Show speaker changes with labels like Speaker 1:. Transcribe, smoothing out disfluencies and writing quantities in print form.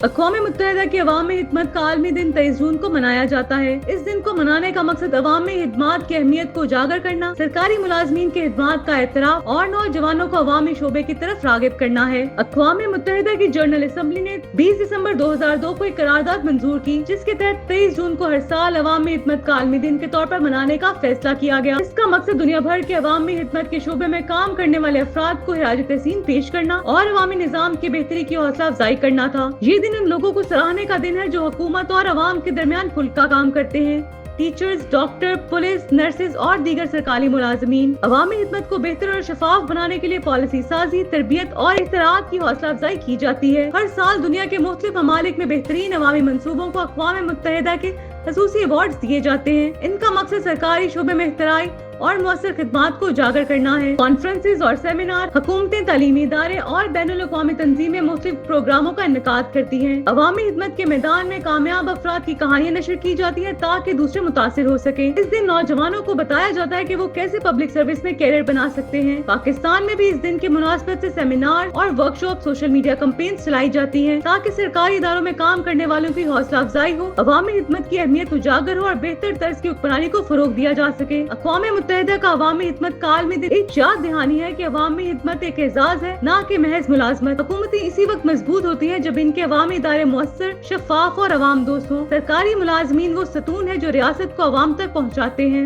Speaker 1: اقوام متحدہ کے عوامی خدمت کا عالمی دن 23 جون کو منایا جاتا ہے۔ اس دن کو منانے کا مقصد عوامی خدمات کی اہمیت کو اجاگر کرنا، سرکاری ملازمین کے خدمات کا اعتراف اور نوجوانوں کو عوامی شعبے کی طرف راغب کرنا ہے۔ اقوام متحدہ کی جنرل اسمبلی نے 20 دسمبر 2002 کو ایک قرارداد منظور کی، جس کے تحت 23 جون کو ہر سال عوامی خدمت کا عالمی دن کے طور پر منانے کا فیصلہ کیا گیا۔ اس کا مقصد دنیا بھر کے عوامی خدمت کے شعبے میں کام کرنے والے افراد کو خراج تحسین پیش کرنا اور عوامی نظام کی بہتری کی حوصلہ افزائی کرنا تھا۔ یہ دن ان لوگوں کو سراہنے کا دن ہے جو حکومت اور عوام کے درمیان پل کا کام کرتے ہیں۔ ٹیچرز، ڈاکٹر، پولیس، نرسز اور دیگر سرکاری ملازمین عوامی خدمت کو بہتر اور شفاف بنانے کے لیے پالیسی سازی، تربیت اور اختراعات کی حوصلہ افزائی کی جاتی ہے۔ ہر سال دنیا کے مختلف ممالک میں بہترین عوامی منصوبوں کو اقوام متحدہ کے خصوصی ایوارڈز دیے جاتے ہیں۔ ان کا مقصد سرکاری شعبے میں اختراعی اور مؤثر خدمات کو اجاگر کرنا ہے۔ کانفرنسز اور سیمینار، حکومتیں، تعلیمی ادارے اور بین الاقوامی تنظیمیں مختلف پروگراموں کا انعقاد کرتی ہیں۔ عوامی خدمت کے میدان میں کامیاب افراد کی کہانیاں نشر کی جاتی ہیں تاکہ دوسرے متاثر ہو سکیں۔ اس دن نوجوانوں کو بتایا جاتا ہے کہ وہ کیسے پبلک سروس میں کیریئر بنا سکتے ہیں۔ پاکستان میں بھی اس دن کی مناسبت سے سیمینار اور ورکشاپ، سوشل میڈیا کمپینز چلائی جاتی ہیں تاکہ سرکاری اداروں میں کام کرنے والوں کی حوصلہ افزائی ہو، عوامی خدمت کی اہمیت اجاگر ہو اور بہتر طرز کی حکمرانی کو فروغ دیا جا سکے۔ اقوام متحدہ کا عوامی خدمت کا عالمی دن ایک یاد دہانی ہے کہ عوامی خدمت ایک اعزاز ہے، نہ کہ محض ملازمت۔ حکومتیں اسی وقت مضبوط ہوتی ہیں جب ان کے عوامی ادارے مؤثر، شفاف اور عوام دوست ہوں۔ سرکاری ملازمین وہ ستون ہے جو ریاست کو عوام تک پہنچاتے ہیں۔